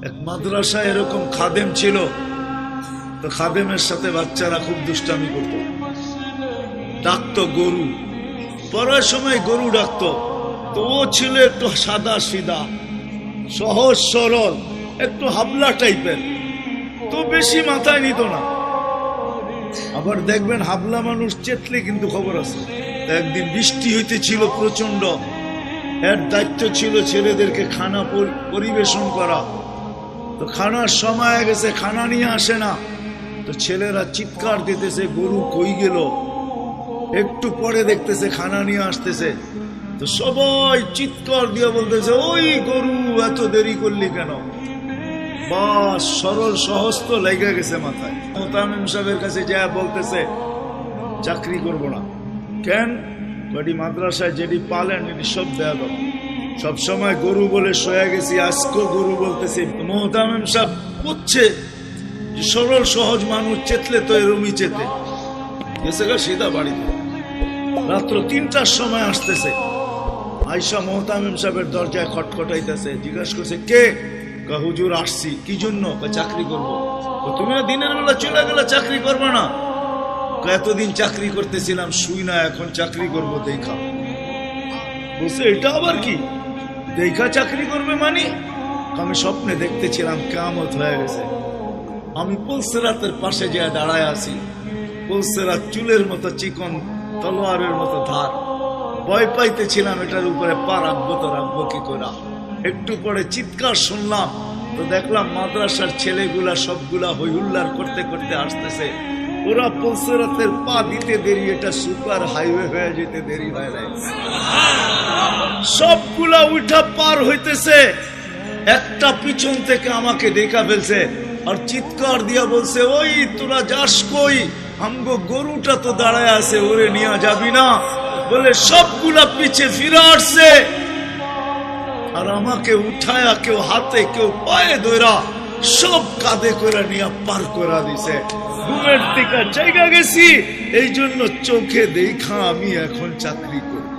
এক মাদ্রাসায় এরকম খাদেম ছিল, তো খাদেমের সাথে বাচ্চারা খুব দুষ্টামি করত, ডাকতো গরু, পড়ার সময় গরু ডাকতো। তো ও ছিল একটু সাদা সিধা, সহজ সরল, একটু হাবলা টাইপের, তো বেশি মাথায় নিত না। আবার দেখবেন হাবলা মানুষ চেতলে কিন্তু খবর আছে। একদিন বৃষ্টি হইতেছিল প্রচন্ড, এর দায়িত্ব ছিল ছেলেদেরকে খানা পরিবেশন করা। তো খানার সময় গেছে, খানা নিয়ে আসে না, তো ছেলেরা চিৎকার দিতেছে গরু কই গেল। একটু পরে দেখতেছে খানা নিয়ে আসতেছে, তো সবাই চিৎকার দিয়ে বলতেছে ওই গরু এত দেরি করলি কেন। বাস সরল সহজ তো লেগে গেছে মাথায়। মোতামিম সাহেবের কাছে যা বলতেছে চাকরি করব না। কেন? কটি মাদ্রাসায় যেটি পালেন এটি সব দেয়া দাও। সবসময় গরু বলে শোয়া গেছি, আজকেও গরু বলতেছি। মোতামিম সাহেব বুঝছে যে সরল সহজ মানুষ চেতলে তো এরমই চেতে গেছে গা সিধা বাড়িতে। রাত্র ৩টার সময় আসতেছে, আয়সা মোহতামিম সাহেবের দরজায় খটখটাইতেছে, জিজ্ঞাসা করছে কে? হুজুর আসছি। কি জন্য? চাকরি করব। তুমি দিনের বেলা চলে গেলে চাকরি করবে না? এতদিন চাকরি করতেছিলাম শুই না, এখন চাকরি করব দেখা। বলছে এটা আবার কি দেখা চাকরি করবে মানে? আমি স্বপ্নে দেখতেছিলাম কিয়ামত হয়ে গেছে, আমি পুলসেরাতের পাশে যা দাঁড়ায় আছি, পুলসেরাত চুলের মতো চিকন, তলোয়ারের মতো ধার। ভয় পাইতেছিলাম এটার উপরে পা রাখবো তো রাখবো কি করে। একটু পরে চিৎকার শুনলাম, তো দেখলাম মাদ্রাসার ছেলেগুলা সবগুলা হইহুল্লার করতে করতে আসতেছে। ওরা পুলসেরাতের পা দিতে দেরি, এটা সুপার হাইওয়ে হয়ে যেতে দেরি হয় নাই। সবগুলা উঠা পার হইতেছে, একটা পিছন থেকে আমাকে দেখা ফেলছে আর চিৎকার দিয়া বলছে ওই তোরা যাস কই? আমগো গরুটা তো দাঁড়ায় আছে, ওরে নিয়ে যাবি না? বলে সবগুলা পিছে ফিরে আসছে আর আমাকে উঠায়া কেউ হাতে কেউ পায়ে ধরা সব কাঁধে করে নিয়ে পার করা দিছে। ঘুমের থেকে জায়গা গেছি, এই জন্য চোখে দেখা আমি এখন চাকরি করব।